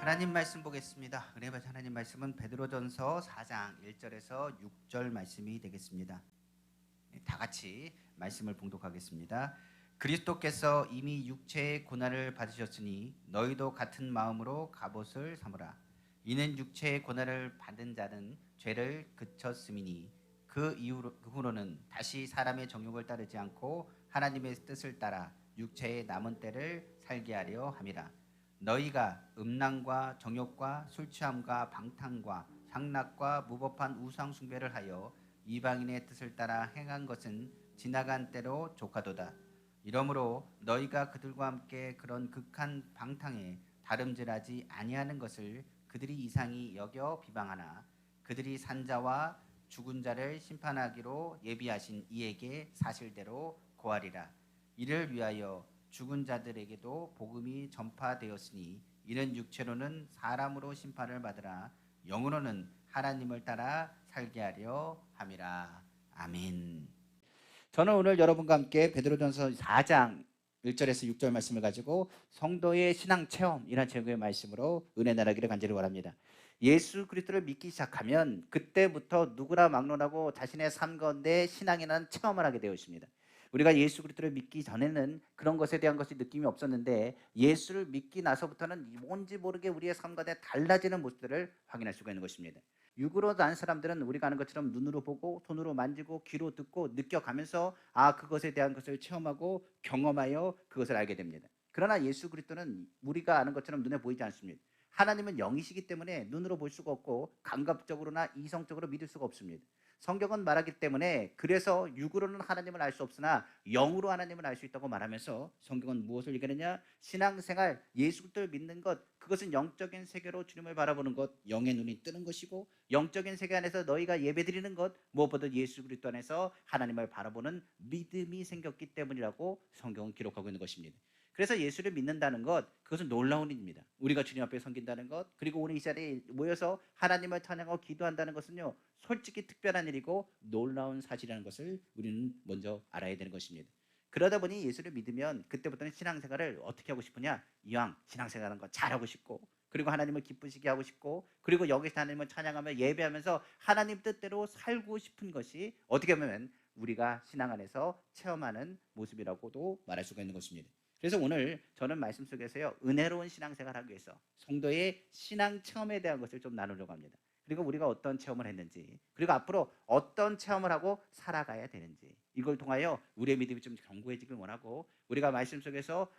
하나님 말씀 보겠습니다. 은혜 받은 하나님 말씀은 베드로전서 4장 1절에서 6절 말씀이 되겠습니다. 다 같이 말씀을 봉독하겠습니다. 그리스도께서 이미 육체의 고난을 받으셨으니 너희도 같은 마음으로 갑옷을 삼으라. 이는 육체의 고난을 받은 자는 죄를 그쳤음이니 그 이후로는 다시 사람의 정욕을 따르지 않고 하나님의 뜻을 따라 육체의 남은 때를 살게 하려 함이라. 너희가 음란과 정욕과 술 취함과 방탕과 향락과 무법한 우상 숭배를 하여 이방인의 뜻을 따라 행한 것은 지나간 때로 조카도다. 이러므로 너희가 그들과 함께 그런 극한 방탕에 다름질하지 아니하는 것을 그들이 이상히 여겨 비방하나 그들이 산자와 죽은 자를 심판하기로 예비하신 이에게 사실대로 고하리라. 이를 위하여 죽은 자들에게도 복음이 전파되었으니 이는 육체로는 사람으로 심판을 받으라 영으로는 하나님을 따라 살게 하려 함이라. 아멘. 저는 오늘 여러분과 함께 베드로전서 4장 1절에서 6절 말씀을 가지고 성도의 신앙 체험이라는 제목의 말씀으로 은혜 나라기를 간절히 원합니다. 예수 그리스도를 믿기 시작하면 그때부터 누구나 막론하고 자신의 삶 가운데 신앙이라는 체험을 하게 되어 있습니다. 우리가 예수 그리스도를 믿기 전에는 그런 것에 대한 것이 느낌이 없었는데 예수를 믿기 나서부터는 뭔지 모르게 우리의 삶 가운데 달라지는 모습들을 확인할 수가 있는 것입니다. 육으로 난 사람들은 우리가 아는 것처럼 눈으로 보고 손으로 만지고 귀로 듣고 느껴가면서 그것에 대한 것을 체험하고 경험하여 그것을 알게 됩니다. 그러나 예수 그리스도는 우리가 아는 것처럼 눈에 보이지 않습니다. 하나님은 영이시기 때문에 눈으로 볼 수가 없고 감각적으로나 이성적으로 믿을 수가 없습니다. 성경은 말하기 때문에 그래서 육으로는 하나님을 알 수 없으나 영으로 하나님을 알 수 있다고 말하면서 성경은 무엇을 얘기하느냐? 신앙생활, 예수 그리스도를 믿는 것, 그것은 영적인 세계로 주님을 바라보는 것, 영의 눈이 뜨는 것이고 영적인 세계 안에서 너희가 예배드리는 것, 무엇보다 예수 그리스도 안에서 하나님을 바라보는 믿음이 생겼기 때문이라고 성경은 기록하고 있는 것입니다. 그래서 예수를 믿는다는 것, 그것은 놀라운 일입니다. 우리가 주님 앞에 섬긴다는 것, 그리고 오늘 이 자리에 모여서 하나님을 찬양하고 기도한다는 것은요, 솔직히 특별한 일이고 놀라운 사실이라는 것을 우리는 먼저 알아야 되는 것입니다. 그러다 보니 예수를 믿으면 그때부터는 신앙생활을 어떻게 하고 싶으냐? 이왕 신앙생활하는 거 잘하고 싶고, 그리고 하나님을 기쁘시게 하고 싶고, 그리고 여기서 하나님을 찬양하며 예배하면서 하나님 뜻대로 살고 싶은 것이 어떻게 보면 우리가 신앙 안에서 체험하는 모습이라고도 말할 수가 있는 것입니다. 그래서 오늘 저는 말씀 속에서요, 은혜로운 신앙생활을 하기 위해서 성도의 신앙 체험에 대한 것을 좀 나누려고 합니다. 그리고 우리가 어떤 체험을 했는지, 그리고 앞으로 어떤 체험을 하고 살아가야 되는지, 이걸 통하여 우리의 믿음이 좀 견고해지길 원하고, 우리가 말씀 속에서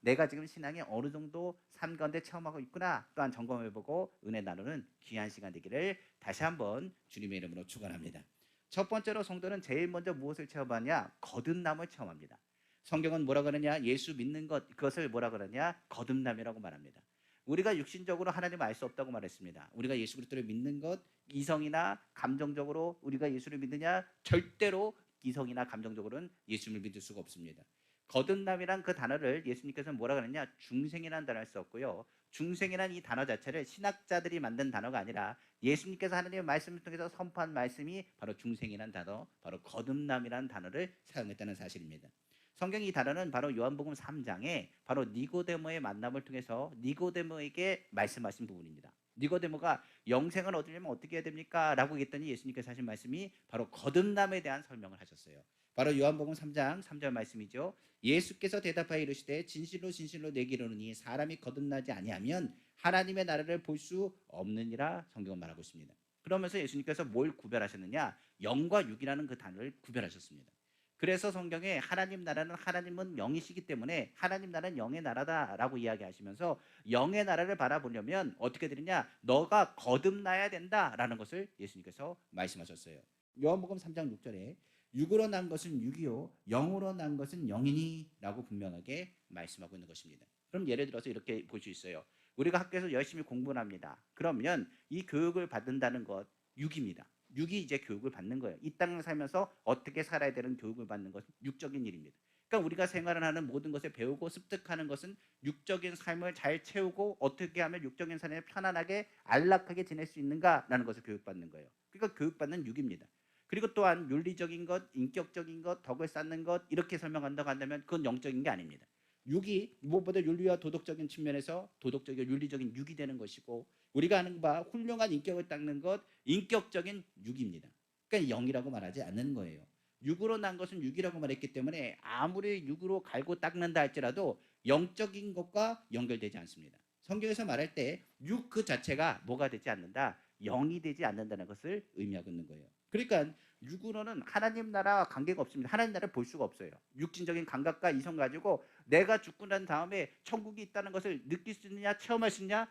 내가 지금 신앙에 어느 정도 삶 가운데 체험하고 있구나 또한 점검해보고 은혜 나누는 귀한 시간 되기를 다시 한번 주님의 이름으로 축원합니다. 첫 번째로 성도는 제일 먼저 무엇을 체험하냐? 거듭남을 체험합니다. 성경은 뭐라 그러냐? 예수 믿는 것, 그것을 뭐라 그러냐? 거듭남이라고 말합니다. 우리가 육신적으로 하나님을 알 수 없다고 말했습니다. 우리가 예수 그리스도를 믿는 것, 이성이나 감정적으로 우리가 예수를 믿느냐? 절대로 이성이나 감정적으로는 예수를 믿을 수가 없습니다. 거듭남이란 그 단어를 예수님께서는 뭐라 그러냐? 중생이라는 단어를 썼고요. 중생이라는 이 단어 자체를 신학자들이 만든 단어가 아니라 예수님께서 하나님의 말씀을 통해서 선포한 말씀이 바로 중생이라는 단어, 바로 거듭남이라는 단어를 사용했다는 사실입니다. 성경 이 단어는 바로 요한복음 3장에 바로 니고데모의 만남을 통해서 니고데모에게 말씀하신 부분입니다. 니고데모가 영생을 얻으려면 어떻게 해야 됩니까? 라고 했더니 예수님께서 하신 말씀이 바로 거듭남에 대한 설명을 하셨어요. 바로 요한복음 3장 3절 말씀이죠. 예수께서 대답하여 이르시되 진실로 진실로 내게 이르노니 사람이 거듭나지 아니하면 하나님의 나라를 볼 수 없느니라 성경은 말하고 있습니다. 그러면서 예수님께서 뭘 구별하셨느냐? 영과 육이라는 그 단어를 구별하셨습니다. 그래서 성경에 하나님 나라는 하나님은 영이시기 때문에 하나님 나라는 영의 나라다라고 이야기하시면서 영의 나라를 바라보려면 어떻게 되느냐? 너가 거듭나야 된다라는 것을 예수님께서 말씀하셨어요. 요한복음 3장 6절에 육으로 난 것은 육이요 영으로 난 것은 영이니 라고 분명하게 말씀하고 있는 것입니다. 그럼 예를 들어서 이렇게 볼 수 있어요. 우리가 학교에서 열심히 공부를 합니다. 그러면 이 교육을 받는다는 것 육입니다. 육이 이제 교육을 받는 거예요. 이 땅을 살면서 어떻게 살아야 되는 교육을 받는 것은 육적인 일입니다. 그러니까 우리가 생활을 하는 모든 것을 배우고 습득하는 것은 육적인 삶을 잘 채우고 어떻게 하면 육적인 삶을 편안하게 안락하게 지낼 수 있는가라는 것을 교육받는 거예요. 그러니까 교육받는 육입니다. 그리고 또한 윤리적인 것, 인격적인 것, 덕을 쌓는 것 이렇게 설명한다고 한다면 그건 영적인 게 아닙니다. 육이 무엇보다 윤리와 도덕적인 측면에서 도덕적이고 윤리적인 육이 되는 것이고, 우리가 아는 바 훌륭한 인격을 닦는 것, 인격적인 육입니다. 그러니까 영이라고 말하지 않는 거예요. 육으로 난 것은 육이라고 말했기 때문에 아무리 육으로 갈고 닦는다 할지라도 영적인 것과 연결되지 않습니다. 성경에서 말할 때 육 그 자체가 뭐가 되지 않는다, 영이 되지 않는다는 것을 의미하고 있는 거예요. 그러니까 육으로는 하나님 나라와 관계가 없습니다. 하나님 나라를 볼 수가 없어요. 육신적인 감각과 이성 가지고 내가 죽고 난 다음에 천국이 있다는 것을 느낄 수 있느냐, 체험할 수 있느냐,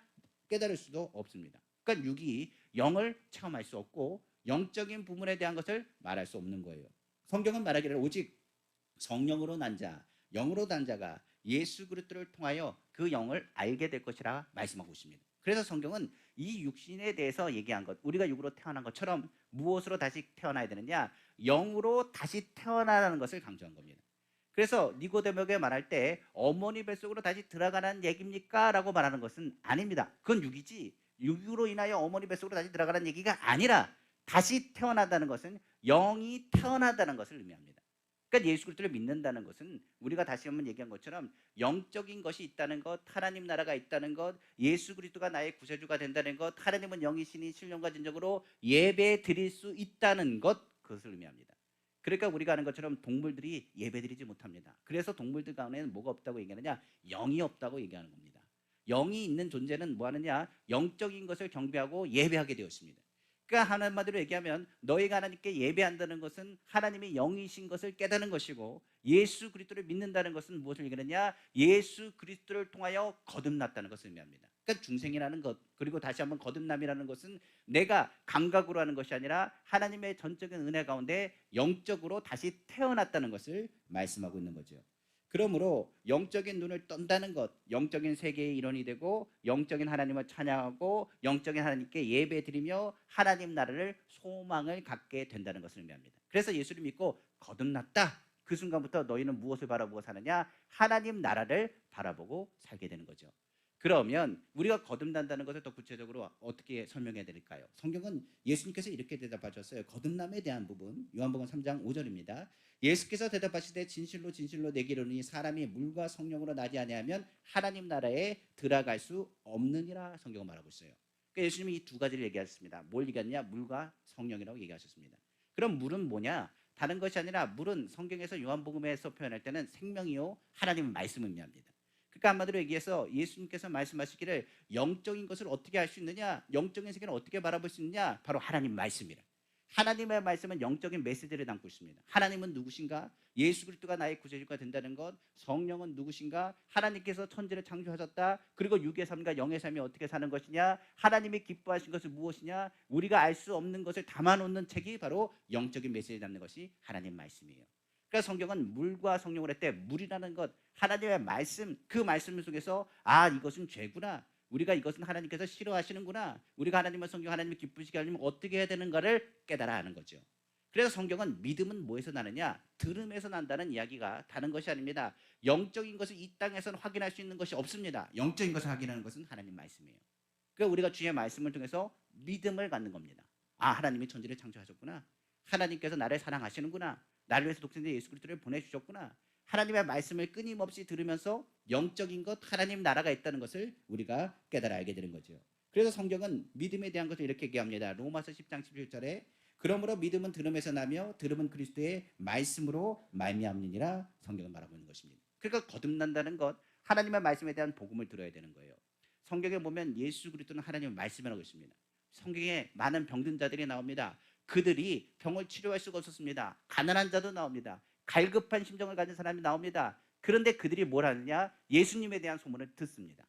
깨달을 수도 없습니다. 그러니까 육이 영을 체험할 수 없고 영적인 부분에 대한 것을 말할 수 없는 거예요. 성경은 말하기를 오직 성령으로 난 자, 영으로 난 자가 예수 그리스도를 통하여 그 영을 알게 될 것이라 말씀하고 있습니다. 그래서 성경은 이 육신에 대해서 얘기한 것, 우리가 육으로 태어난 것처럼 무엇으로 다시 태어나야 되느냐, 영으로 다시 태어나는 것을 강조한 겁니다. 그래서 니고데모에게 말할 때 어머니 뱃속으로 다시 들어가는 얘기입니까? 라고 말하는 것은 아닙니다. 그건 육이지, 육으로 인하여 어머니 뱃속으로 다시 들어가는 얘기가 아니라 다시 태어난다는 것은 영이 태어난다는 것을 의미합니다. 그러니까 예수 그리스도를 믿는다는 것은 우리가 다시 한번 얘기한 것처럼 영적인 것이 있다는 것, 하나님 나라가 있다는 것, 예수 그리스도가 나의 구세주가 된다는 것, 하나님은 영이시니 신령과 진정으로 예배 드릴 수 있다는 것, 그것을 의미합니다. 그러니까 우리가 아는 것처럼 동물들이 예배 드리지 못합니다. 그래서 동물들 가운데는 뭐가 없다고 얘기하느냐, 영이 없다고 얘기하는 겁니다. 영이 있는 존재는 뭐 하느냐, 영적인 것을 경배하고 예배하게 되었습니다. 그러니까 한마디로 얘기하면 너희가 하나님께 예배한다는 것은 하나님이 영이신 것을 깨닫는 것이고, 예수 그리스도를 믿는다는 것은 무엇을 얘기하느냐, 예수 그리스도를 통하여 거듭났다는 것을 의미합니다. 그러니까 중생이라는 것, 그리고 다시 한번 거듭남이라는 것은 내가 감각으로 하는 것이 아니라 하나님의 전적인 은혜 가운데 영적으로 다시 태어났다는 것을 말씀하고 있는 거죠. 그러므로 영적인 눈을 떤다는 것, 영적인 세계의 일원이 되고 영적인 하나님을 찬양하고 영적인 하나님께 예배드리며 하나님 나라를 소망을 갖게 된다는 것을 의미합니다. 그래서 예수를 믿고 거듭났다, 그 순간부터 너희는 무엇을 바라보고 사느냐, 하나님 나라를 바라보고 살게 되는 거죠. 그러면 우리가 거듭난다는 것을 더 구체적으로 어떻게 설명해야 될까요? 성경은 예수님께서 이렇게 대답하셨어요. 거듭남에 대한 부분, 요한복음 3장 5절입니다. 예수께서 대답하시되 진실로 진실로 내게 이르노니 사람이 물과 성령으로 나지 아니하면 하나님 나라에 들어갈 수 없느니라, 성경은 말하고 있어요. 그러니까 예수님이 이 두 가지를 얘기하셨습니다. 뭘 얘기했냐? 물과 성령이라고 얘기하셨습니다. 그럼 물은 뭐냐? 다른 것이 아니라 물은 성경에서 요한복음에서 표현할 때는 생명이요 하나님의 말씀을 의미합니다. 그러니까 한마디로 얘기해서 예수님께서 말씀하시기를 영적인 것을 어떻게 할 수 있느냐, 영적인 세계를 어떻게 바라볼 수 있느냐, 바로 하나님 말씀이라. 하나님의 말씀은 영적인 메시지를 담고 있습니다. 하나님은 누구신가? 예수 그리스도가 나의 구세주가 된다는 것. 성령은 누구신가? 하나님께서 천지를 창조하셨다. 그리고 육의 삶과 영의 삶이 어떻게 사는 것이냐, 하나님이 기뻐하신 것은 무엇이냐, 우리가 알 수 없는 것을 담아놓는 책이 바로 영적인 메시지를 담는 것이 하나님 말씀이에요. 그러니까 성경은 물과 성령을 할 때 물이라는 것, 하나님의 말씀, 그 말씀 속에서 아, 이것은 죄구나, 우리가 이것은 하나님께서 싫어하시는구나, 우리가 하나님의 성경, 하나님이 기쁘시게 하려면 어떻게 해야 되는가를 깨달아 하는 거죠. 그래서 성경은 믿음은 뭐에서 나느냐, 들음에서 난다는 이야기가 다른 것이 아닙니다. 영적인 것을 이 땅에서는 확인할 수 있는 것이 없습니다. 영적인 것을 확인하는 것은 하나님 말씀이에요. 그러니까 우리가 주의 말씀을 통해서 믿음을 갖는 겁니다. 아, 하나님이 천지를 창조하셨구나, 하나님께서 나를 사랑하시는구나, 나를 위해서 독생자 예수 그리스도를 보내주셨구나, 하나님의 말씀을 끊임없이 들으면서 영적인 것, 하나님 나라가 있다는 것을 우리가 깨달아 알게 되는 거죠. 그래서 성경은 믿음에 대한 것을 이렇게 얘기합니다. 로마서 10장 17절에 그러므로 믿음은 들음에서 나며 들음은 그리스도의 말씀으로 말미암느니라, 성경은 말하고 있는 것입니다. 그러니까 거듭난다는 것, 하나님의 말씀에 대한 복음을 들어야 되는 거예요. 성경에 보면 예수 그리스도는 하나님의 말씀이라고 있습니다. 성경에 많은 병든 자들이 나옵니다. 그들이 병을 치료할 수가 없었습니다. 가난한 자도 나옵니다. 갈급한 심정을 가진 사람이 나옵니다. 그런데 그들이 뭘 하느냐? 예수님에 대한 소문을 듣습니다.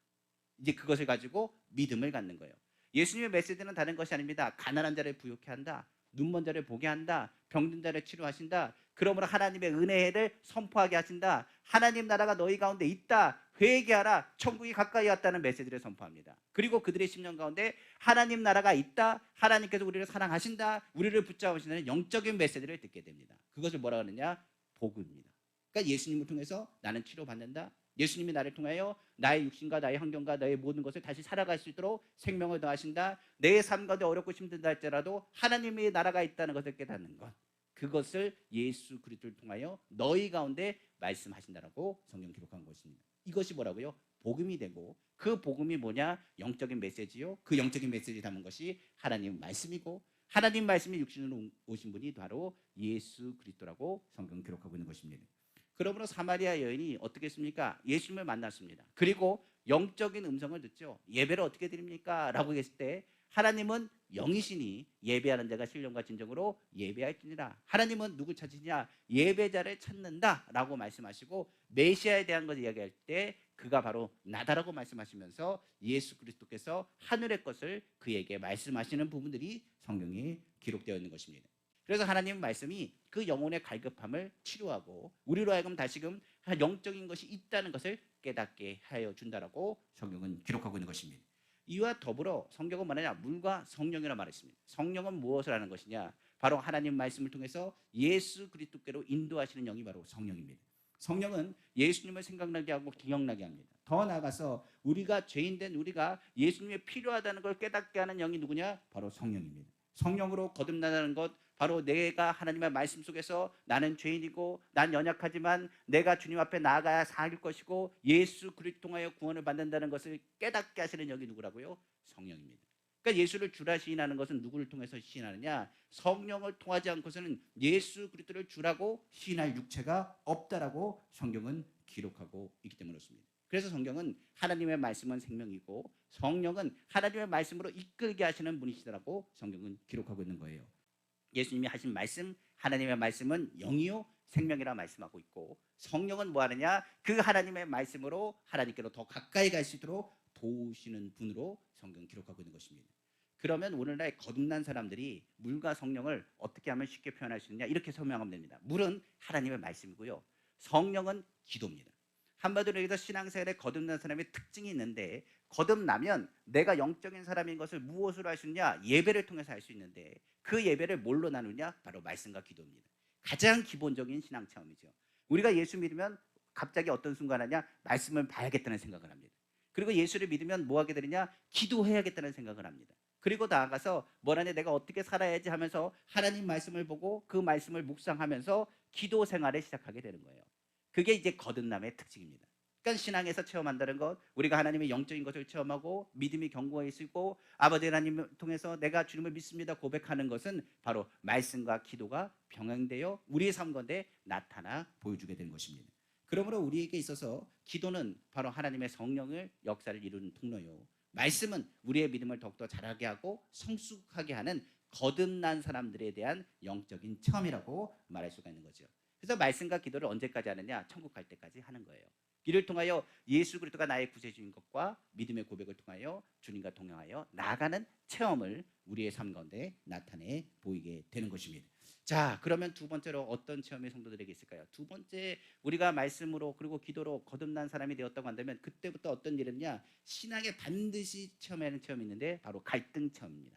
이제 그것을 가지고 믿음을 갖는 거예요. 예수님의 메시지는 다른 것이 아닙니다. 가난한 자를 부유케 한다, 눈먼 자를 보게 한다, 병든 자를 치료하신다, 그러므로 하나님의 은혜를 선포하게 하신다, 하나님 나라가 너희 가운데 있다, 회개하라, 천국이 가까이 왔다는 메시지를 선포합니다. 그리고 그들의 심령 가운데 하나님 나라가 있다, 하나님께서 우리를 사랑하신다, 우리를 붙잡으시는 영적인 메시지를 듣게 됩니다. 그것을 뭐라 하느냐? 복음입니다. 그러니까 예수님을 통해서 나는 치료받는다, 예수님이 나를 통하여 나의 육신과 나의 환경과 나의 모든 것을 다시 살아갈 수 있도록 생명을 더하신다, 내 삶 가운데 어렵고 힘들다 할지라도 하나님의 나라가 있다는 것을 깨닫는 것, 그것을 예수 그리스도를 통하여 너희 가운데 말씀하신다라고 성경 기록한 것입니다. 이것이 뭐라고요? 복음이 되고, 그 복음이 뭐냐? 영적인 메시지요. 그 영적인 메시지 담은 것이 하나님 말씀이고, 하나님 말씀이 육신으로 오신 분이 바로 예수 그리스도라고 성경 기록하고 있는 것입니다. 그러므로 사마리아 여인이 어떻게 했습니까? 예수님을 만났습니다. 그리고 영적인 음성을 듣죠. 예배를 어떻게 드립니까? 라고 했을 때 하나님은 영이시니 예배하는 자가 신령과 진정으로 예배할지니라. 하나님은 누구 찾으냐? 예배자를 찾는다 라고 말씀하시고, 메시아에 대한 것을 이야기할 때 그가 바로 나다라고 말씀하시면서 예수 그리스도께서 하늘의 것을 그에게 말씀하시는 부분들이 성경에 기록되어 있는 것입니다. 그래서 하나님 말씀이 그 영혼의 갈급함을 치료하고 우리로 하여금 다시금 영적인 것이 있다는 것을 깨닫게 하여 준다라고 성경은 기록하고 있는 것입니다. 이와 더불어 성경은 뭐냐면 물과 성령이라 말했습니다. 성령은 무엇을 하는 것이냐? 바로 하나님 말씀을 통해서 예수 그리스도께로 인도하시는 영이 바로 성령입니다. 성령은 예수님을 생각나게 하고 기억나게 합니다. 더 나아가서 우리가 죄인된 우리가 예수님이 필요하다는 걸 깨닫게 하는 영이 누구냐? 바로 성령입니다. 성령으로 거듭나는 것, 바로 내가 하나님의 말씀 속에서 나는 죄인이고 난 연약하지만 내가 주님 앞에 나아가야 살 것이고 예수 그리스도 통하여 구원을 받는다는 것을 깨닫게 하시는 영이 누구라고요? 성령입니다. 그러니까 예수를 주라 시인하는 것은 누구를 통해서 시인하느냐? 성령을 통하지 않고서는 예수 그리스도를 주라고 시인할 육체가 없다라고 성경은 기록하고 있기 때문에 그렇습니다. 그래서 성경은 하나님의 말씀은 생명이고 성령은 하나님의 말씀으로 이끌게 하시는 분이시라고 성경은 기록하고 있는 거예요. 예수님이 하신 말씀, 하나님의 말씀은 영이요 생명이라 말씀하고 있고, 성령은 뭐 하느냐? 그 하나님의 말씀으로 하나님께로 더 가까이 갈 수 있도록 도우시는 분으로 성경 기록하고 있는 것입니다. 그러면 오늘날 거듭난 사람들이 물과 성령을 어떻게 하면 쉽게 표현할 수 있느냐? 이렇게 설명하면 됩니다. 물은 하나님의 말씀이고요, 성령은 기도입니다. 한마디로 얘기해서 신앙생활에 거듭난 사람의 특징이 있는데, 거듭나면 내가 영적인 사람인 것을 무엇으로 할 수 있냐? 예배를 통해서 할 수 있는데, 그 예배를 뭘로 나누냐? 바로 말씀과 기도입니다. 가장 기본적인 신앙 체험이죠. 우리가 예수 믿으면 갑자기 어떤 순간 하냐? 말씀을 봐야겠다는 생각을 합니다. 그리고 예수를 믿으면 뭐 하게 되느냐? 기도해야겠다는 생각을 합니다. 그리고 나아가서 뭐라냐? 내가 어떻게 살아야지 하면서 하나님 말씀을 보고 그 말씀을 묵상하면서 기도 생활을 시작하게 되는 거예요. 그게 이제 거듭남의 특징입니다. 그러니까 신앙에서 체험한다는 것, 우리가 하나님의 영적인 것을 체험하고 믿음이 견고해 있고 아버지 하나님을 통해서 내가 주님을 믿습니다 고백하는 것은 바로 말씀과 기도가 병행되어 우리의 삶 가운데 나타나 보여주게 되는 것입니다. 그러므로 우리에게 있어서 기도는 바로 하나님의 성령을 역사를 이루는 통로요, 말씀은 우리의 믿음을 더욱더 자라게 하고 성숙하게 하는 거듭난 사람들에 대한 영적인 체험이라고 말할 수가 있는 거죠. 그래서 말씀과 기도를 언제까지 하느냐? 천국 갈 때까지 하는 거예요. 이를 통하여 예수 그리스도가 나의 구세주인 것과 믿음의 고백을 통하여 주님과 동행하여 나아가는 체험을 우리의 삶 가운데 나타내 보이게 되는 것입니다. 자, 그러면 두 번째로 어떤 체험이 성도들에게 있을까요? 두 번째, 우리가 말씀으로 그리고 기도로 거듭난 사람이 되었다고 한다면 그때부터 어떤 일이냐? 신앙에 반드시 체험하는 체험이 있는데 바로 갈등 체험입니다.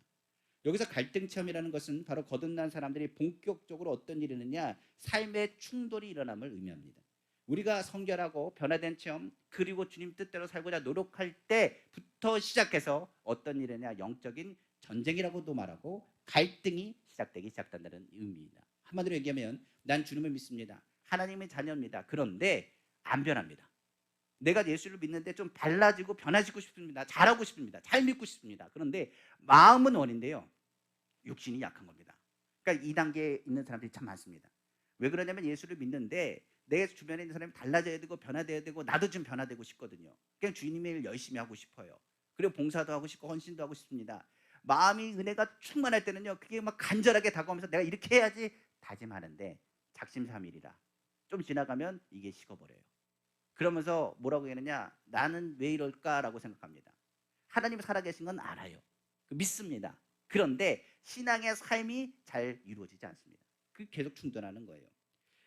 여기서 갈등 체험이라는 것은 바로 거듭난 사람들이 본격적으로 어떤 일이 있느냐? 삶의 충돌이 일어남을 의미합니다. 우리가 성결하고 변화된 체험, 그리고 주님 뜻대로 살고자 노력할 때부터 시작해서 어떤 일이냐? 영적인 전쟁이라고도 말하고 갈등이 시작된다는 의미입니다. 한마디로 얘기하면 난 주님을 믿습니다. 하나님의 자녀입니다. 그런데 안 변합니다. 내가 예수를 믿는데 좀 달라지고 변화지고 싶습니다. 잘하고 싶습니다. 잘 믿고 싶습니다. 그런데 마음은 원인데요, 육신이 약한 겁니다. 그러니까 이 단계에 있는 사람들이 참 많습니다. 왜 그러냐면 예수를 믿는데 내 주변에 있는 사람이 달라져야 되고 변화돼야 되고 나도 좀 변화되고 싶거든요. 그냥 주님의 일 열심히 하고 싶어요. 그리고 봉사도 하고 싶고 헌신도 하고 싶습니다. 마음이 은혜가 충만할 때는요, 그게 막 간절하게 다가오면서 내가 이렇게 해야지 다짐하는데 작심삼일이라 좀 지나가면 이게 식어버려요. 그러면서 뭐라고 하느냐? 나는 왜 이럴까라고 생각합니다. 하나님 살아계신 건 알아요. 믿습니다. 그런데 신앙의 삶이 잘 이루어지지 않습니다. 그게 계속 충돌하는 거예요.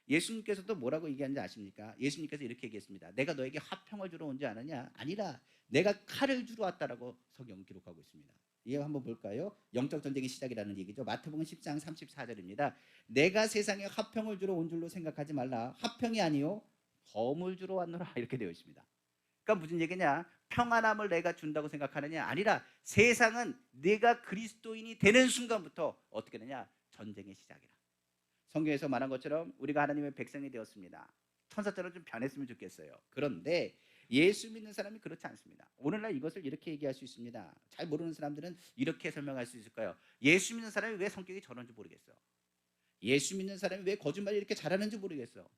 예수님께서도 뭐라고 얘기하는지 아십니까? 예수님께서 이렇게 얘기했습니다. 내가 너에게 화평을 주러 온지 않느냐? 아니라 내가 칼을 주러 왔다라고 성경은 기록하고 있습니다. 이게 한번 볼까요? 영적 전쟁의 시작이라는 얘기죠. 마태복음 10장 34절입니다. 내가 세상에 화평을 주러 온 줄로 생각하지 말라. 화평이 아니요 검을 주러 왔노라, 이렇게 되어 있습니다. 그러니까 무슨 얘기냐? 평안함을 내가 준다고 생각하느냐? 아니라 세상은 내가 그리스도인이 되는 순간부터 어떻게 되냐? 전쟁의 시작이라. 성경에서 말한 것처럼 우리가 하나님의 백성이 되었습니다. 천사처럼 좀 변했으면 좋겠어요. 그런데 예수 믿는 사람이 그렇지 않습니다. 오늘날 이것을 이렇게 얘기할 수 있습니다. 잘 모르는 사람들은 이렇게 설명할 수 있을까요? 예수 믿는 사람이 왜 성격이 저런지 모르겠어. 예수 믿는 사람이 왜 거짓말을 이렇게 잘하는지 모르겠어.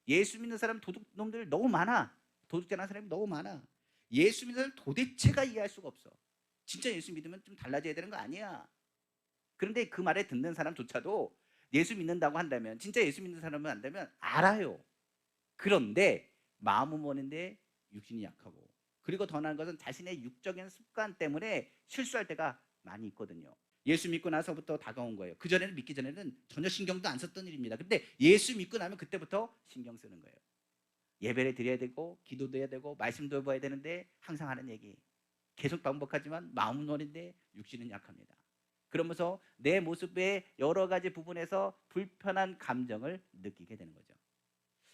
예수 믿는 사람 도둑놈들 너무 많아. 도둑질하는 사람이 너무 많아. 예수 믿는 사람 도대체가 이해할 수가 없어. 진짜 예수 믿으면 좀 달라져야 되는 거 아니야. 그런데 그 말에 듣는 사람조차도 예수 믿는다고 한다면, 진짜 예수 믿는 사람은 안다면 알아요. 그런데 마음은 원인데 육신이 약하고, 그리고 더 나은 것은 자신의 육적인 습관 때문에 실수할 때가 많이 있거든요. 예수 믿고 나서부터 다가온 거예요. 그전에는, 믿기 전에는 전혀 신경도 안 썼던 일입니다. 근데 예수 믿고 나면 그때부터 신경 쓰는 거예요. 예배를 드려야 되고 기도도 해야 되고 말씀도 해봐야 되는데 항상 하는 얘기, 계속 반복하지만 마음은 원인데 육신은 약합니다. 그러면서 내 모습의 여러 가지 부분에서 불편한 감정을 느끼게 되는 거죠.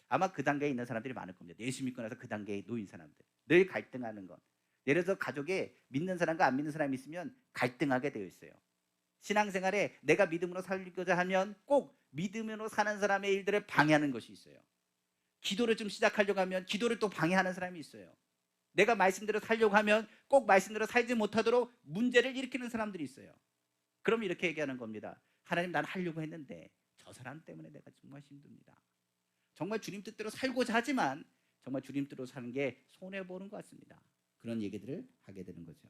아마 그 단계에 있는 사람들이 많을 겁니다. 예수 믿고 나서 그 단계에 놓인 사람들, 늘 갈등하는 것. 예를 들어서 가족에 믿는 사람과 안 믿는 사람이 있으면 갈등하게 되어 있어요. 신앙생활에 내가 믿음으로 살고자 하면 꼭 믿음으로 사는 사람의 일들을 방해하는 것이 있어요. 기도를 좀 시작하려고 하면 기도를 또 방해하는 사람이 있어요. 내가 말씀대로 살려고 하면 꼭 말씀대로 살지 못하도록 문제를 일으키는 사람들이 있어요. 그럼 이렇게 얘기하는 겁니다. 하나님, 난 하려고 했는데 저 사람 때문에 내가 정말 힘듭니다. 정말 주님 뜻대로 살고자 하지만 정말 주님 뜻대로 사는 게 손해보는 것 같습니다. 그런 얘기들을 하게 되는 거죠.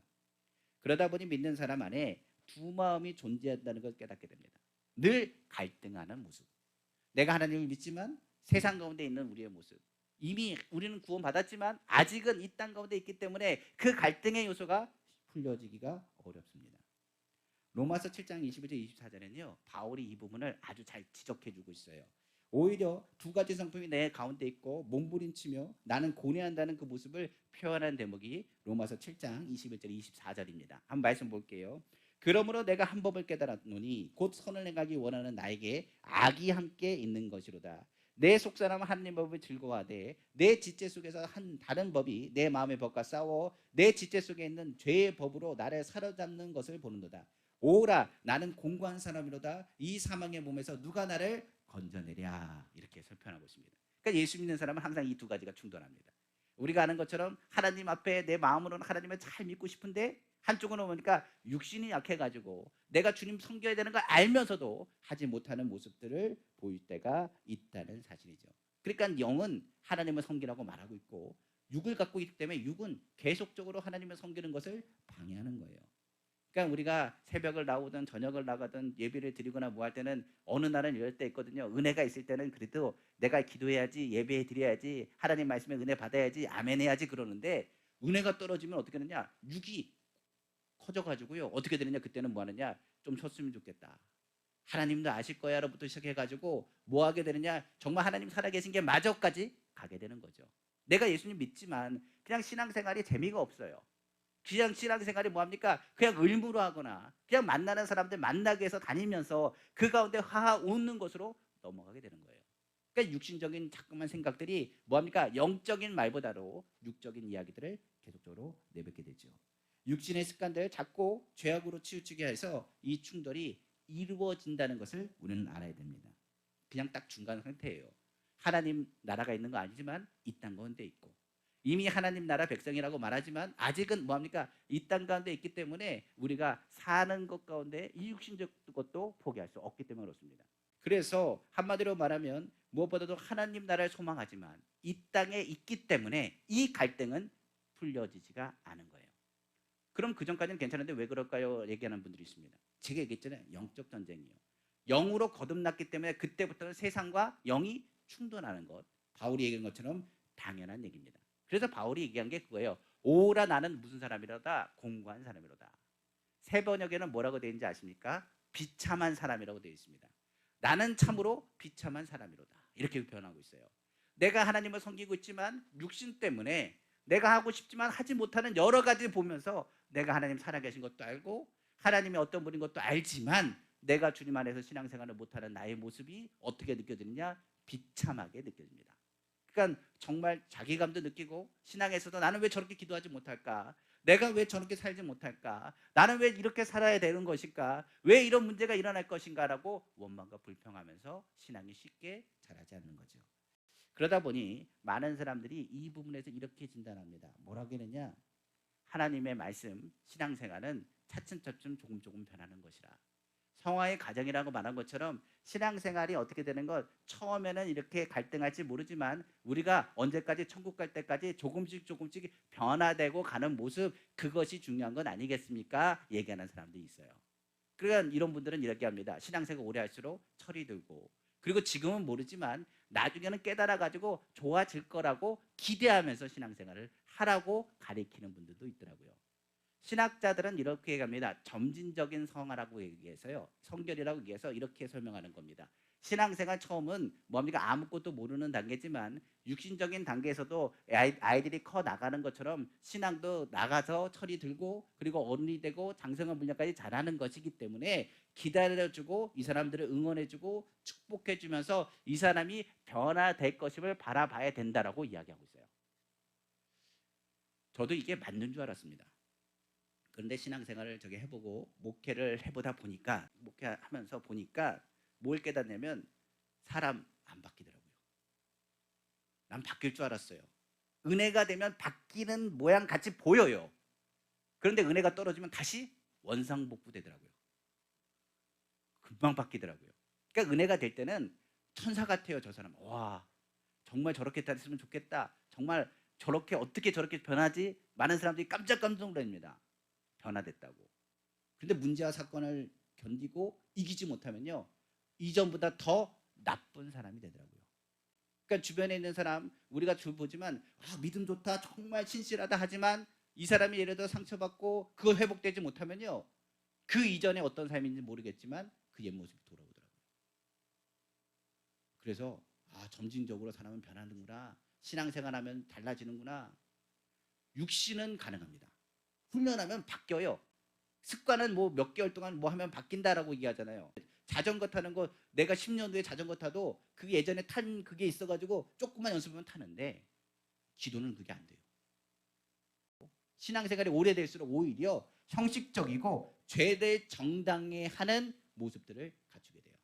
그러다 보니 믿는 사람 안에 두 마음이 존재한다는 걸 깨닫게 됩니다. 늘 갈등하는 모습. 내가 하나님을 믿지만 세상 가운데 있는 우리의 모습. 이미 우리는 구원받았지만 아직은 이 땅 가운데 있기 때문에 그 갈등의 요소가 풀려지기가 어렵습니다. 로마서 7장 21절 24절에는요, 바울이 이 부분을 아주 잘 지적해주고 있어요. 오히려 두 가지 성품이 내 가운데 있고 몸부림치며 나는 고뇌한다는 그 모습을 표현한 대목이 로마서 7장 21절 24절입니다. 한번 말씀 볼게요. 그러므로 내가 한 법을 깨달았노니 곧 선을 행하기 원하는 나에게 악이 함께 있는 것이로다. 내 속사람은 하나님 법을 즐거워하되 내 지체 속에서 한 다른 법이 내 마음의 법과 싸워 내 지체 속에 있는 죄의 법으로 나를 사로잡는 것을 보는도다. 오라, 나는 공고한 사람이로다. 이 사망의 몸에서 누가 나를 건져내랴. 이렇게 설명하고 있습니다. 그러니까 예수 믿는 사람은 항상 이 두 가지가 충돌합니다. 우리가 아는 것처럼 하나님 앞에 내 마음으로는 하나님을 잘 믿고 싶은데 한쪽으로 보니까 육신이 약해가지고 내가 주님 섬겨야 되는 걸 알면서도 하지 못하는 모습들을 보일 때가 있다는 사실이죠. 그러니까 영은 하나님을 섬기라고 말하고 있고 육을 갖고 있기 때문에 육은 계속적으로 하나님을 섬기는 것을 방해하는 거예요. 그러니까 우리가 새벽을 나오든 저녁을 나가든 예배를 드리거나 뭐 할 때는 어느 날은 이럴 때 있거든요. 은혜가 있을 때는 그래도 내가 기도해야지, 예배 드려야지, 하나님 말씀에 은혜 받아야지, 아멘 해야지 그러는데 은혜가 떨어지면 어떻게 되느냐? 육이 커져가지고요. 어떻게 되느냐? 그때는 뭐 하느냐? 좀 쉬었으면 좋겠다. 하나님도 아실 거야로부터 시작해가지고 뭐 하게 되느냐? 정말 하나님 살아계신 게 마저까지 가게 되는 거죠. 내가 예수님 믿지만 그냥 신앙생활이 재미가 없어요. 그냥 신앙생활이 뭐합니까? 그냥 의무로 하거나 그냥 만나는 사람들 만나게 해서 다니면서 그 가운데 하하 웃는 것으로 넘어가게 되는 거예요. 그러니까 육신적인 자꾸만 생각들이 뭐합니까? 영적인 말보다도 육적인 이야기들을 계속적으로 내뱉게 되죠. 육신의 습관들을 자꾸 죄악으로 치우치게 해서 이 충돌이 이루어진다는 것을 우리는 알아야 됩니다. 그냥 딱 중간 상태예요. 하나님 나라가 있는 거 아니지만 이 땅 가운데 있고 이미 하나님 나라 백성이라고 말하지만 아직은 뭐합니까? 이 땅 가운데 있기 때문에 우리가 사는 것 가운데 이 육신적 것도 포기할 수 없기 때문에 그렇습니다. 그래서 한마디로 말하면 무엇보다도 하나님 나라를 소망하지만 이 땅에 있기 때문에 이 갈등은 풀려지지가 않은 거예요. 그럼 그 전까지는 괜찮은데 왜 그럴까요? 얘기하는 분들이 있습니다. 제가 얘기했잖아요. 영적 전쟁이요. 영으로 거듭났기 때문에 그때부터는 세상과 영이 충돌하는 것. 바울이 얘기한 것처럼 당연한 얘기입니다. 그래서 바울이 얘기한 게 그거예요. 오라, 나는 무슨 사람이로다? 공고한 사람이로다. 세 번역에는 뭐라고 되어 있는지 아십니까? 비참한 사람이라고 되어 있습니다. 나는 참으로 비참한 사람이로다. 이렇게 표현하고 있어요. 내가 하나님을 섬기고 있지만 육신 때문에 내가 하고 싶지만 하지 못하는 여러 가지를 보면서 내가 하나님 살아계신 것도 알고 하나님이 어떤 분인 것도 알지만 내가 주님 안에서 신앙생활을 못하는 나의 모습이 어떻게 느껴지느냐? 비참하게 느껴집니다. 그러니까 정말 자괴감도 느끼고 신앙에서도 나는 왜 저렇게 기도하지 못할까? 내가 왜 저렇게 살지 못할까? 나는 왜 이렇게 살아야 되는 것일까? 왜 이런 문제가 일어날 것인가라고 원망과 불평하면서 신앙이 쉽게 자라지 않는 거죠. 그러다 보니 많은 사람들이 이 부분에서 이렇게 진단합니다. 뭐라고 했느냐? 하나님의 말씀, 신앙생활은 차츰차츰 조금 변하는 것이라. 성화의 과정이라고 말한 것처럼 신앙생활이 어떻게 되는 것, 처음에는 이렇게 갈등할지 모르지만 우리가 언제까지 천국 갈 때까지 조금씩 변화되고 가는 모습, 그것이 중요한 건 아니겠습니까? 얘기하는 사람들이 있어요. 그러니까 이런 분들은 이렇게 합니다. 신앙생활 오래 할수록 철이 들고, 그리고 지금은 모르지만 나중에는 깨달아가지고 좋아질 거라고 기대하면서 신앙생활을 하라고 가리키는 분들도 있더라고요. 신학자들은 이렇게 얘기합니다. 점진적인 성화라고 얘기해서요, 성결이라고 얘기해서 이렇게 설명하는 겁니다. 신앙생활 처음은 뭡니까? 아무것도 모르는 단계지만 육신적인 단계에서도 아이들이 커 나가는 것처럼 신앙도 나가서 철이 들고 그리고 어른이 되고 장성한 분야까지 자라는 것이기 때문에 기다려주고 이 사람들을 응원해주고 축복해주면서 이 사람이 변화될 것임을 바라봐야 된다라고 이야기하고 있어요. 저도 이게 맞는 줄 알았습니다. 그런데 신앙생활을 저기 해보고 목회를 해보다 보니까, 목회하면서 보니까 뭘 깨닫냐면 사람 안 바뀌더라고요. 난 바뀔 줄 알았어요. 은혜가 되면 바뀌는 모양 같이 보여요. 그런데 은혜가 떨어지면 다시 원상복구 되더라고요. 금방 바뀌더라고요. 그러니까 은혜가 될 때는 천사 같아요. 저 사람. 와, 정말 저렇게 됐으면 좋겠다. 정말 저렇게 어떻게 저렇게 변하지? 많은 사람들이 깜짝 놀랍니다. 변화됐다고. 그런데 문제와 사건을 견디고 이기지 못하면요, 이전보다 더 나쁜 사람이 되더라고요. 그러니까 주변에 있는 사람, 우리가 보지만 믿음 좋다, 정말 신실하다 하지만 이 사람이 예를 들어 상처받고 그거 회복되지 못하면요, 그 이전에 어떤 삶인지 모르겠지만 그 옛 모습이 돌아오더라고요. 그래서 점진적으로 사람은 변하는구나, 신앙생활하면 달라지는구나. 육신은 가능합니다. 훈련하면 바뀌어요. 습관은 뭐 몇 개월 동안 뭐 하면 바뀐다라고 얘기하잖아요. 자전거 타는 거, 내가 10년 후에 자전거 타도 그 예전에 탄 그게 있어가지고 조금만 연습하면 타는데, 기도는 그게 안 돼요. 신앙생활이 오래될수록 오히려 형식적이고 죄를 정당화하는 모습들을 갖추게 돼요.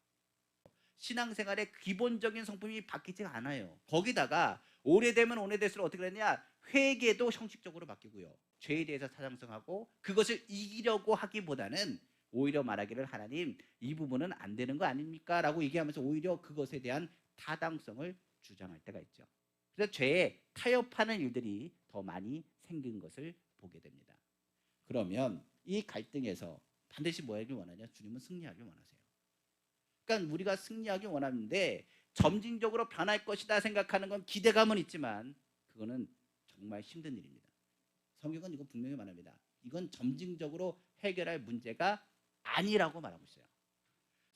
신앙생활의 기본적인 성품이 바뀌지 않아요. 거기다가 오래되면 오래될수록 어떻게 되냐, 회개도 형식적으로 바뀌고요, 죄에 대해서 타당성하고 그것을 이기려고 하기보다는 오히려 말하기를 하나님 이 부분은 안 되는 거 아닙니까? 라고 얘기하면서 오히려 그것에 대한 타당성을 주장할 때가 있죠. 그래서 죄에 타협하는 일들이 더 많이 생긴 것을 보게 됩니다. 그러면 이 갈등에서 반드시 뭐 하길 원하냐? 주님은 승리하길 원하세요. 그러니까 우리가 승리하길 원하는데 점진적으로 변할 것이다 생각하는 건 기대감은 있지만 그거는 정말 힘든 일입니다. 성경은 이거 분명히 말합니다. 이건 점진적으로 해결할 문제가 아니라고 말하고 있어요.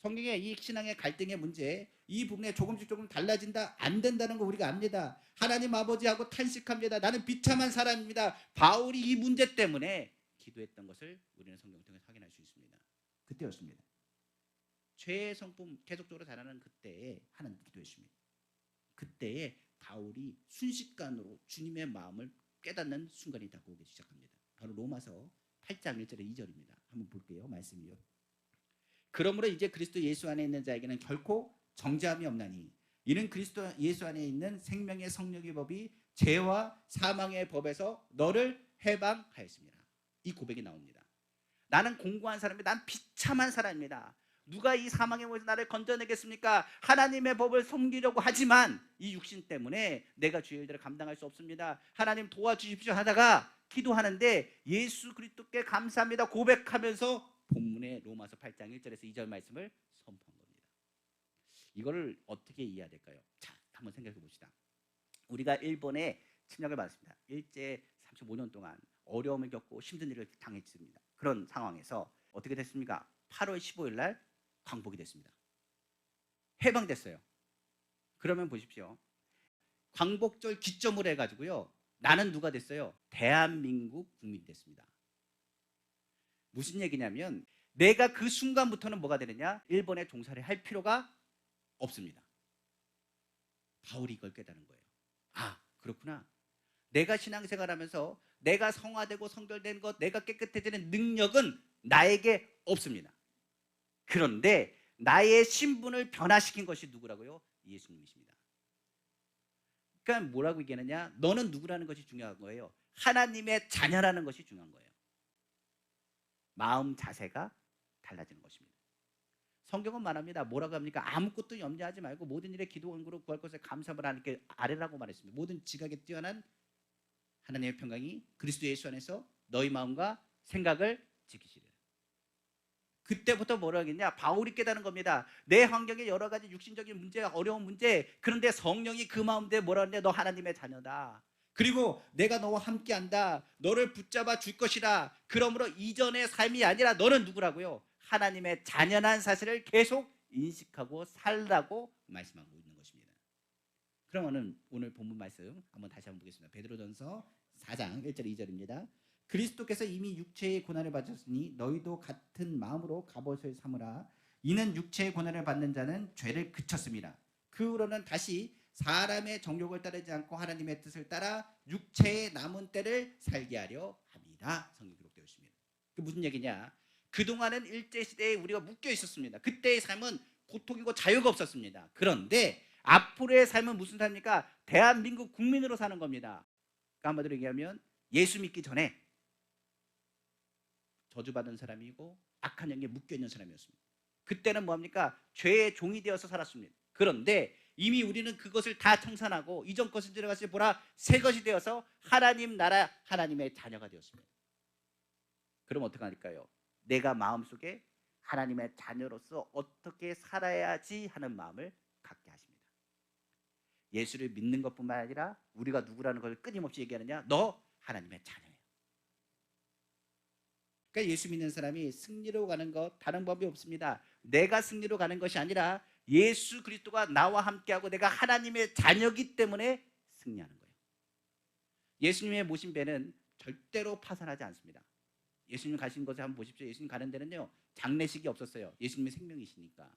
성경의 이 신앙의 갈등의 문제, 이 부분에 조금씩 달라진다, 안 된다는 거 우리가 압니다. 하나님 아버지하고 탄식합니다. 나는 비참한 사람입니다. 바울이 이 문제 때문에 기도했던 것을 우리는 성경을 통해서 확인할 수 있습니다. 그때였습니다. 죄의 성품 계속적으로 자라는 그때에 하는 기도였습니다. 그때에 바울이 순식간으로 주님의 마음을 깨닫는 순간이 다가오기 시작합니다. 바로 로마서 8장 1절에 2절입니다. 한번 볼게요. 말씀이요. 그러므로 이제 그리스도 예수 안에 있는 자에게는 결코 정죄함이 없나니 이는 그리스도 예수 안에 있는 생명의 성령의 법이 죄와 사망의 법에서 너를 해방하였습니다. 이 고백이 나옵니다. 나는 공고한 사람입니다. 난 비참한 사람입니다. 누가 이 사망의 몸에서 나를 건져내겠습니까? 하나님의 법을 섬기려고 하지만 이 육신 때문에 내가 주의 일들을 감당할 수 없습니다. 하나님 도와주십시오 하다가 기도하는데 예수 그리스도께 감사합니다 고백하면서 본문의 로마서 8장 1절에서 2절 말씀을 선포한 겁니다. 이거를 어떻게 이해해야 될까요? 자, 한번 생각해 봅시다. 우리가 일본에 침략을 받았습니다. 일제 35년 동안 어려움을 겪고 힘든 일을 당했습니다. 그런 상황에서 어떻게 됐습니까? 8월 15일 날 광복이 됐습니다. 해방됐어요. 그러면 보십시오. 광복절 기점으로 해가지고요, 나는 누가 됐어요? 대한민국 국민이 됐습니다. 무슨 얘기냐면 내가 그 순간부터는 뭐가 되느냐? 일본에 종사를 할 필요가 없습니다. 바울이 이걸 깨달은 거예요. 아, 그렇구나. 내가 신앙생활하면서 내가 성화되고 성결된 것, 내가 깨끗해지는 능력은 나에게 없습니다. 그런데 나의 신분을 변화시킨 것이 누구라고요? 예수님이십니다. 그러니까 뭐라고 얘기하느냐? 너는 누구라는 것이 중요한 거예요. 하나님의 자녀라는 것이 중요한 거예요. 마음 자세가 달라지는 것입니다. 성경은 말합니다. 뭐라고 합니까? 아무것도 염려하지 말고 모든 일에 기도 원구로 구할 것에 감사함을 하나님께 아뢰라고 말했습니다. 모든 지각에 뛰어난 하나님의 평강이 그리스도 예수 안에서 너희 마음과 생각을 지키시리라. 그때부터 뭐라고 하겠냐? 바울이 깨달은 겁니다. 내 환경에 여러 가지 육신적인 문제, 어려운 문제, 그런데 성령이 그 마음대로 뭐라고 하냐? 너 하나님의 자녀다. 그리고 내가 너와 함께한다. 너를 붙잡아 줄 것이다. 그러므로 이전의 삶이 아니라 너는 누구라고요? 하나님의 자녀란 사실을 계속 인식하고 살라고 말씀하고 있는 것입니다. 그러면 오늘 본문 말씀 한번 다시 한번 보겠습니다. 베드로전서 4장 1절 2절입니다. 그리스도께서 이미 육체의 고난을 받으셨으니 너희도 같은 마음으로 갑옷을 삼으라. 이는 육체의 고난을 받는 자는 죄를 그쳤습니다. 그 후로는 다시 사람의 정욕을 따르지 않고 하나님의 뜻을 따라 육체의 남은 때를 살게 하려 합니다. 성경에 기록되어 있습니다. 그 무슨 얘기냐? 그동안은 일제시대에 우리가 묶여 있었습니다. 그때의 삶은 고통이고 자유가 없었습니다. 그런데 앞으로의 삶은 무슨 삶입니까? 대한민국 국민으로 사는 겁니다. 그러니까 한마디로 얘기하면 예수 믿기 전에 저주받은 사람이고 악한 영에 묶여있는 사람이었습니다. 그때는 뭐합니까? 죄의 종이 되어서 살았습니다. 그런데 이미 우리는 그것을 다 청산하고 이전 것을 들어가서 보라 새 것이 되어서 하나님 나라 하나님의 자녀가 되었습니다. 그럼 어떻게 할까요? 내가 마음속에 하나님의 자녀로서 어떻게 살아야지 하는 마음을 갖게 하십니다. 예수를 믿는 것뿐만 아니라 우리가 누구라는 것을 끊임없이 얘기하느냐? 너 하나님의 자녀예요. 그러니까 예수 믿는 사람이 승리로 가는 것 다른 법이 없습니다. 내가 승리로 가는 것이 아니라 예수 그리스도가 나와 함께하고 내가 하나님의 자녀이기 때문에 승리하는 거예요. 예수님의 모신 배는 절대로 파산하지 않습니다. 예수님 가신 곳에 한번 보십시오. 예수님 가는 데는요 장례식이 없었어요. 예수님의 생명이시니까.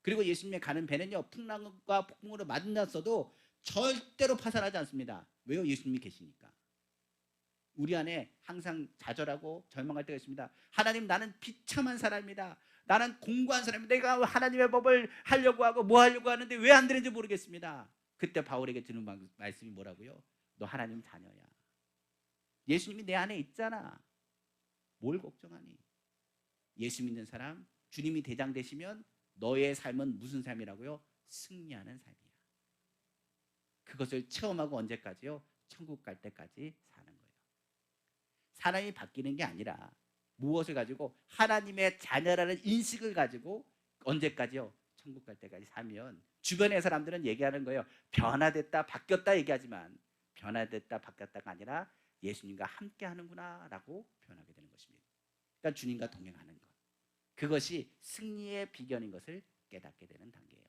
그리고 예수님의 가는 배는요 풍랑과 폭풍으로 만났어도 절대로 파산하지 않습니다. 왜요? 예수님이 계시니까. 우리 안에 항상 좌절하고 절망할 때가 있습니다. 하나님, 나는 비참한 사람입니다. 나는 공고한 사람입니다. 내가 하나님의 법을 하려고 하고 뭐 하려고 하는데 왜 안 되는지 모르겠습니다. 그때 바울에게 드는 말씀이 뭐라고요? 너 하나님 자녀야. 예수님이 내 안에 있잖아. 뭘 걱정하니? 예수 믿는 사람, 주님이 대장 되시면 너의 삶은 무슨 삶이라고요? 승리하는 삶이야. 그것을 체험하고 언제까지요? 천국 갈 때까지 사는 거예요. 사람이 바뀌는 게 아니라 무엇을 가지고? 하나님의 자녀라는 인식을 가지고 언제까지요? 천국 갈 때까지 살면 주변의 사람들은 얘기하는 거예요. 변화됐다, 바뀌었다 얘기하지만 변화됐다, 바뀌었다가 아니라 예수님과 함께 하는구나 라고 표현하게 되는 것입니다. 그러니까 주님과 동행하는 것, 그것이 승리의 비결인 것을 깨닫게 되는 단계예요.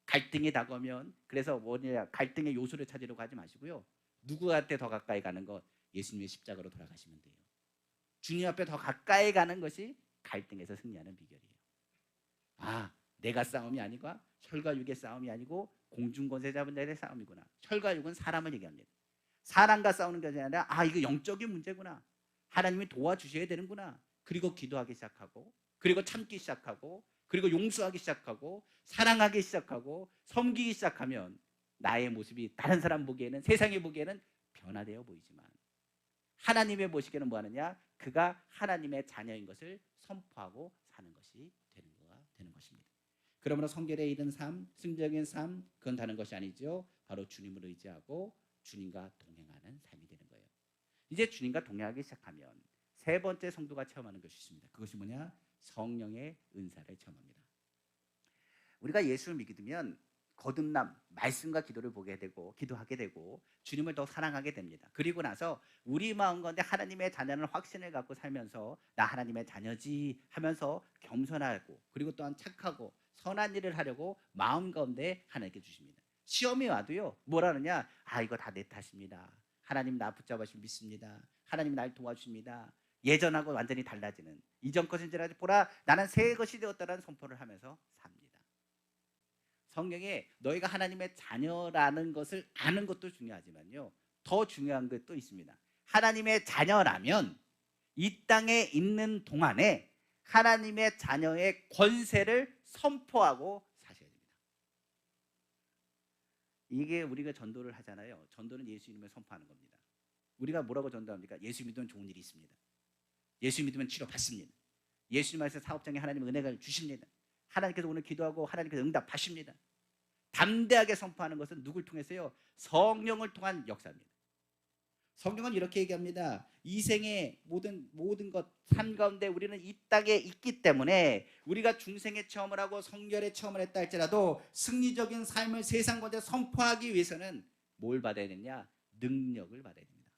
갈등이 다가오면 그래서 뭐냐, 갈등의 요소를 찾으려고 하지 마시고요. 누구한테 더 가까이 가는 것? 예수님의 십자가로 돌아가시면 돼요. 주님 앞에 더 가까이 가는 것이 갈등에서 승리하는 비결이에요. 아, 내가 싸움이 아니고 혈과 육의 싸움이 아니고 공중권세 잡은 자의 싸움이구나. 혈과 육은 사람을 얘기합니다. 사람과 싸우는 것이 아니라 이거 영적인 문제구나. 하나님이 도와주셔야 되는구나. 그리고 기도하기 시작하고, 그리고 참기 시작하고, 그리고 용서하기 시작하고, 사랑하기 시작하고, 섬기기 시작하면 나의 모습이 다른 사람 보기에는, 세상이 보기에는 변화되어 보이지만 하나님의 보시기에는 뭐하느냐? 그가 하나님의 자녀인 것을 선포하고 사는 것이 되는 것입니다. 그러므로 성결에 이른 삶, 승적인 삶, 그건 다른 것이 아니죠. 바로 주님을 의지하고 주님과 동행하는 삶이 되는 거예요. 이제 주님과 동행하기 시작하면 세 번째 성도가 체험하는 것이 있습니다. 그것이 뭐냐? 성령의 은사를 체험합니다. 우리가 예수를 믿으면 거듭남, 말씀과 기도를 보게 되고 기도하게 되고 주님을 더 사랑하게 됩니다. 그리고 나서 우리 마음 가운데 하나님의 자녀는 확신을 갖고 살면서 나 하나님의 자녀지 하면서 겸손하고 그리고 또한 착하고 선한 일을 하려고 마음 가운데 하나님께 주십니다. 시험이 와도요 뭐라느냐? 이거 다 내 탓입니다. 하나님 나 붙잡으시면 믿습니다. 하나님 날 도와주십니다. 예전하고 완전히 달라지는, 이전 것인 줄 알지 보라 나는 새 것이 되었다라는 선포를 하면서 삽니다. 성경에 너희가 하나님의 자녀라는 것을 아는 것도 중요하지만요 더 중요한 것도 있습니다. 하나님의 자녀라면 이 땅에 있는 동안에 하나님의 자녀의 권세를 선포하고 사셔야 됩니다. 이게 우리가 전도를 하잖아요. 전도는 예수 이름을 선포하는 겁니다. 우리가 뭐라고 전도합니까? 예수 믿으면 좋은 일이 있습니다. 예수 믿으면 치료 받습니다. 예수님 말씀 사업장에 하나님 은혜를 주십니다. 하나님께서 오늘 기도하고 하나님께서 응답하십니다. 담대하게 선포하는 것은 누굴 통해서요? 성령을 통한 역사입니다. 성경은 이렇게 얘기합니다. 이 생의 모든 것 삶 가운데 우리는 이 땅에 있기 때문에 우리가 중생의 체험을 하고 성결의 체험을 했다 할지라도 승리적인 삶을 세상 가운데 선포하기 위해서는 뭘 받아야 되냐? 능력을 받아야 됩니다.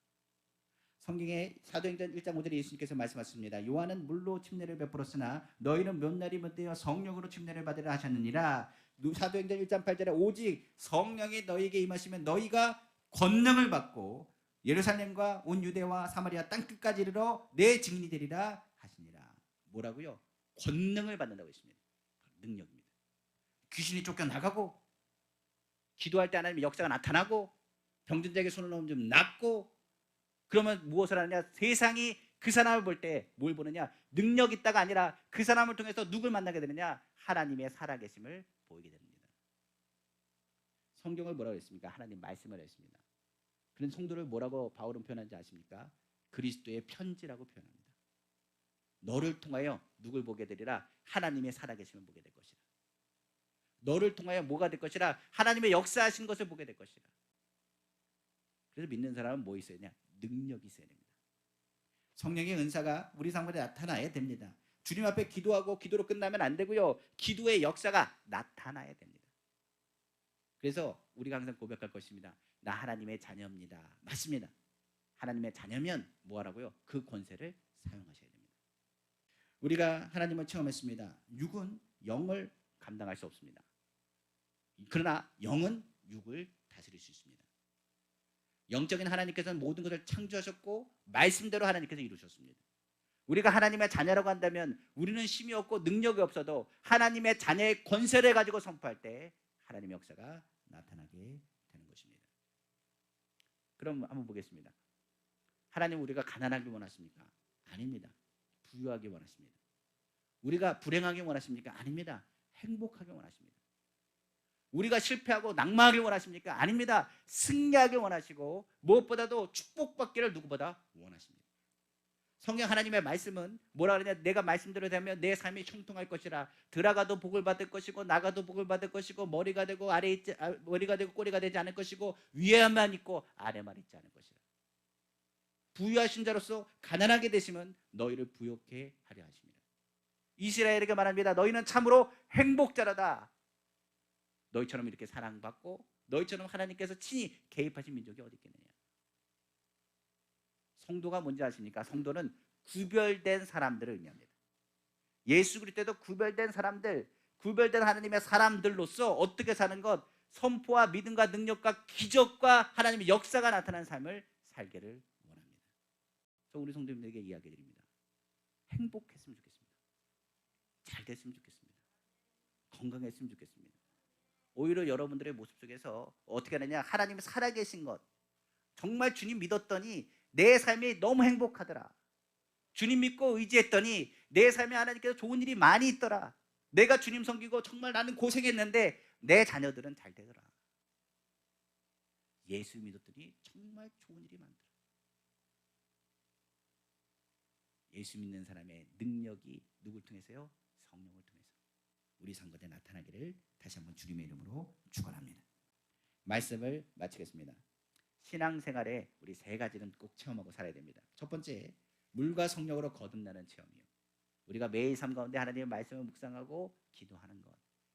성경의 사도행전 1장 5절에 예수님께서 말씀하셨습니다. 요한은 물로 침례를 베풀었으나 너희는 몇 날이 못되어 성령으로 침례를 받으라 하셨느니라. 사도행전 1장 8절에 오직 성령이 너희에게 임하시면 너희가 권능을 받고 예루살렘과 온 유대와 사마리아 땅끝까지 이르러 내 증인이 되리라 하시니라. 뭐라고요? 권능을 받는다고 했습니다. 능력입니다. 귀신이 쫓겨나가고 기도할 때 하나님의 역사가 나타나고 병든 자에게 손을 넣으면 좀 낫고 그러면 무엇을 하느냐? 세상이 그 사람을 볼 때 뭘 보느냐? 능력 있다가 아니라 그 사람을 통해서 누굴 만나게 되느냐? 하나님의 살아계심을 보이게 됩니다. 성경을 뭐라고 했습니까? 하나님 말씀을 했습니다. 그런 성도를 뭐라고 바울은 표현하는지 아십니까? 그리스도의 편지라고 표현합니다. 너를 통하여 누굴 보게 되리라? 하나님의 살아계심을 보게 될 것이라. 너를 통하여 뭐가 될 것이라? 하나님의 역사하신 것을 보게 될 것이라. 그래서 믿는 사람은 뭐 있어야 되냐? 능력이 있어야 됩니다. 성령의 은사가 우리 삶에 나타나야 됩니다. 주님 앞에 기도하고 기도로 끝나면 안 되고요. 기도의 역사가 나타나야 됩니다. 그래서 우리가 항상 고백할 것입니다. 나 하나님의 자녀입니다. 맞습니다. 하나님의 자녀면 뭐 하라고요? 그 권세를 사용하셔야 됩니다. 우리가 하나님을 체험했습니다. 육은 영을 감당할 수 없습니다. 그러나 영은 육을 다스릴 수 있습니다. 영적인 하나님께서는 모든 것을 창조하셨고 말씀대로 하나님께서 이루셨습니다. 우리가 하나님의 자녀라고 한다면 우리는 힘이 없고 능력이 없어도 하나님의 자녀의 권세를 가지고 선포할 때 하나님의 역사가 나타나게 되는 것입니다. 그럼 한번 보겠습니다. 하나님 우리가 가난하게 원하십니까? 아닙니다. 부유하게 원하십니다. 우리가 불행하게 원하십니까? 아닙니다. 행복하게 원하십니다. 우리가 실패하고 낙마하길 원하십니까? 아닙니다. 승리하길 원하시고 무엇보다도 축복받기를 누구보다 원하십니다. 성경 하나님의 말씀은 뭐라 그러냐? 내가 말씀대로 되면 내 삶이 형통할 것이라. 들어가도 복을 받을 것이고 나가도 복을 받을 것이고 머리가 되고 머리가 되고 꼬리가 되지 않을 것이고 위에만 있고 아래만 있지 않을 것이라. 부유하신 자로서 가난하게 되시면 너희를 부욕해 하려 하십니다. 이스라엘에게 말합니다. 너희는 참으로 행복자라다. 너희처럼 이렇게 사랑받고 너희처럼 하나님께서 친히 개입하신 민족이 어디 있겠느냐. 성도가 뭔지 아십니까? 성도는 구별된 사람들을 의미합니다. 예수 그리스도도 구별된 사람들, 구별된 하나님의 사람들로서 어떻게 사는 것, 선포와 믿음과 능력과 기적과 하나님의 역사가 나타나는 삶을 살기를 원합니다. 저 우리 성도님들에게 이야기 드립니다. 행복했으면 좋겠습니다. 잘 됐으면 좋겠습니다. 건강했으면 좋겠습니다. 오히려 여러분들의 모습 속에서 어떻게 하느냐? 하나님이 살아계신 것, 정말 주님 믿었더니 내 삶이 너무 행복하더라. 주님 믿고 의지했더니 내 삶에 하나님께서 좋은 일이 많이 있더라. 내가 주님 섬기고 정말 나는 고생했는데 내 자녀들은 잘 되더라. 예수 믿었더니 정말 좋은 일이 많더라. 예수 믿는 사람의 능력이 누굴 통해서요? 성령을 통해서 우리 삶 가운데 나타나기를 다시 한번 주님의 이름으로 축원합니다. 말씀을 마치겠습니다. 신앙생활에 우리 세 가지는 꼭 체험하고 살아야 됩니다. 첫 번째, 물과 성령으로 거듭나는 체험이요. 우리가 매일 삶 가운데 하나님의 말씀을 묵상하고 기도하는 것.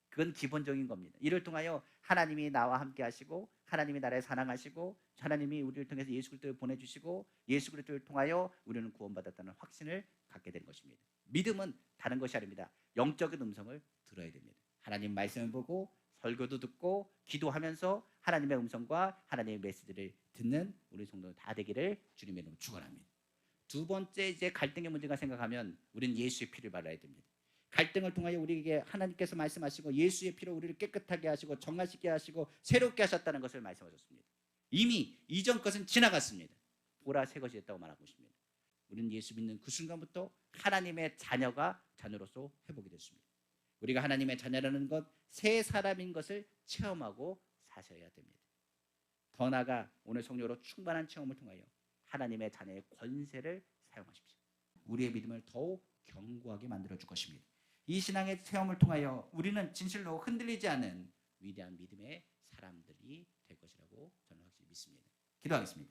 그건 기본적인 겁니다. 이를 통하여 하나님이 나와 함께 하시고 하나님이 나를 사랑하시고 하나님이 우리를 통해서 예수 그리스도를 보내주시고 예수 그리스도를 통하여 우리는 구원받았다는 확신을 갖게 된 것입니다. 믿음은 다른 것이 아닙니다. 영적인 음성을 들어야 됩니다. 하나님 말씀을 보고 설교도 듣고 기도하면서 하나님의 음성과 하나님의 메시지를 듣는 우리 성도들 다 되기를 주님의 이름으로 축원합니다. 두 번째, 이제 갈등의 문제가 생각하면 우리는 예수의 피를 발라야 됩니다. 갈등을 통하여 우리에게 하나님께서 말씀하시고 예수의 피로 우리를 깨끗하게 하시고 정화시게 하시고 새롭게 하셨다는 것을 말씀하셨습니다. 이미 이전 것은 지나갔습니다. 보라 새 것이 됐다고 말하고 있습니다. 우리는 예수 믿는 그 순간부터 하나님의 자녀로서 회복이 됐습니다. 우리가 하나님의 자녀라는 것, 새 사람인 것을 체험하고 사셔야 됩니다. 더 나아가 오늘 성령으로 충만한 체험을 통하여 하나님의 자녀의 권세를 사용하십시오. 우리의 믿음을 더욱 견고하게 만들어줄 것입니다. 이 신앙의 체험을 통하여 우리는 진실로 흔들리지 않는 위대한 믿음의 사람들이 될 것이라고 저는 확실히 믿습니다. 기도하겠습니다.